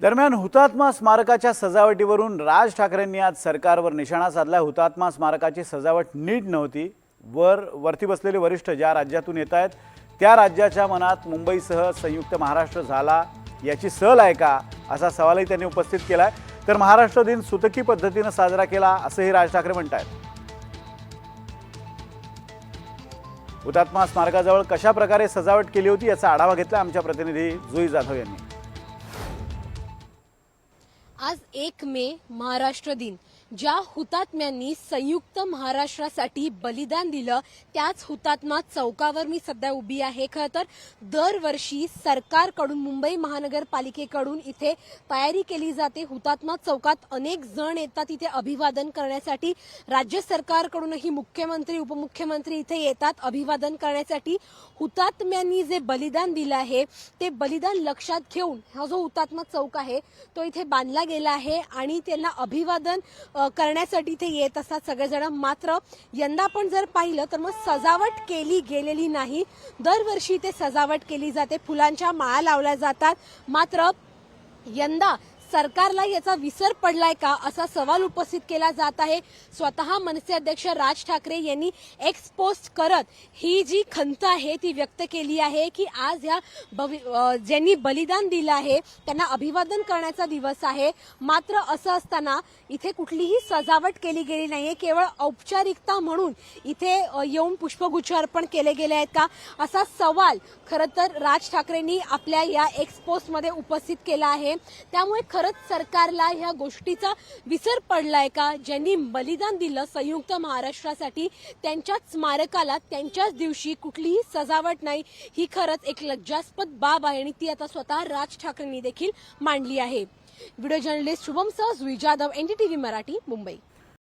दरम्यान हुतात्मा स्मारकाच्या सजावटीवरून राज ठाकरेंनी आज सरकारवर निशाणा साधला। हुतात्मा स्मारकाची सजावट नीट नव्हती। वरती बसलेले वरिष्ठ ज्या राज्यातून येत आहेत त्या राज्याच्या मनात मुंबईसह संयुक्त महाराष्ट्र झाला याची सल आहे का असा सवालही त्यांनी उपस्थित केलाय। तर महाराष्ट्र दिन सुतकी पद्धतीने साजरा केला असंही राज ठाकरे म्हणतात। हुतात्मा स्मारकाजवळ कशा प्रकारे सजावट केली होती याचा आढावा घेतला आमच्या प्रतिनिधी जुई जाधव यांनी। आज 1 मे महाराष्ट्र दिन, ज्या हुतात्म्यांनी संयुक्त महाराष्ट्रासाठी बलिदान दिलं त्याच हुतात्मा चौकावर मी सध्या उभी आहे। खरं तर दरवर्षी सरकारकडून मुंबई महानगरपालिकेकडून इथे तयारी केली जाते। हुतात्मा चौकात अनेक जण येतात इथे अभिवादन करण्यासाठी। राज्य सरकारकडूनही मुख्यमंत्री उपमुख्यमंत्री इथे येतात अभिवादन करण्यासाठी। हुतात्म्यांनी जे बलिदान दिलं आहे ते बलिदान लक्षात घेऊन हा जो हुतात्मा चौक आहे तो इथे बांधला गेला आहे आणि त्यांना अभिवादन करण्यासाठी इथे येत असतात सगळेजण। मात्र यंदा आपण जर पाहिलं तर मग सजावट केली गेलेली नाही। दरवर्षी इथे सजावट केली जाते, फुलांच्या माळा लावल्या जातात, मात्र यंदा सरकारला याचा विसर पडलाय का असा सवाल उपस्थित केला जात आहे। स्वतः मनसे अध्यक्ष राज ठाकरे यांनी एक्स पोस्ट करत ही जी खंत आहे ती व्यक्त केली आहे की आज या ज्यांनी बलिदान दिलं आहे त्यांना अभिवादन करण्याचा दिवस आहे। मात्र असं असताना इथे कुठलीही सजावट केली गेली नाहीये, केवळ औपचारिकता म्हणून इथे येऊन पुष्पगुच्छ अर्पण केले गेले आहेत का असा सवाल खरं तर राज ठाकरेंनी आपल्या या एक्स पोस्टमध्ये उपस्थित केला आहे। त्यामुळे खरंच सरकारला ह्या गोष्टीचा विसर पडलाय का? ज्यांनी बलिदान दिलं संयुक्त महाराष्ट्रासाठी त्यांच्याच स्मारकाला त्यांच्याच दिवशी कुठलीही सजावट नाही, ही खरंच एक लज्जास्पद बाब आहे आणि ती आता स्वतः राज ठाकरेंनी देखील मांडली आहे। व्हिडिओ जर्नलिस्ट शुभम सह जुई जाधव, NDTV मराठी, मुंबई।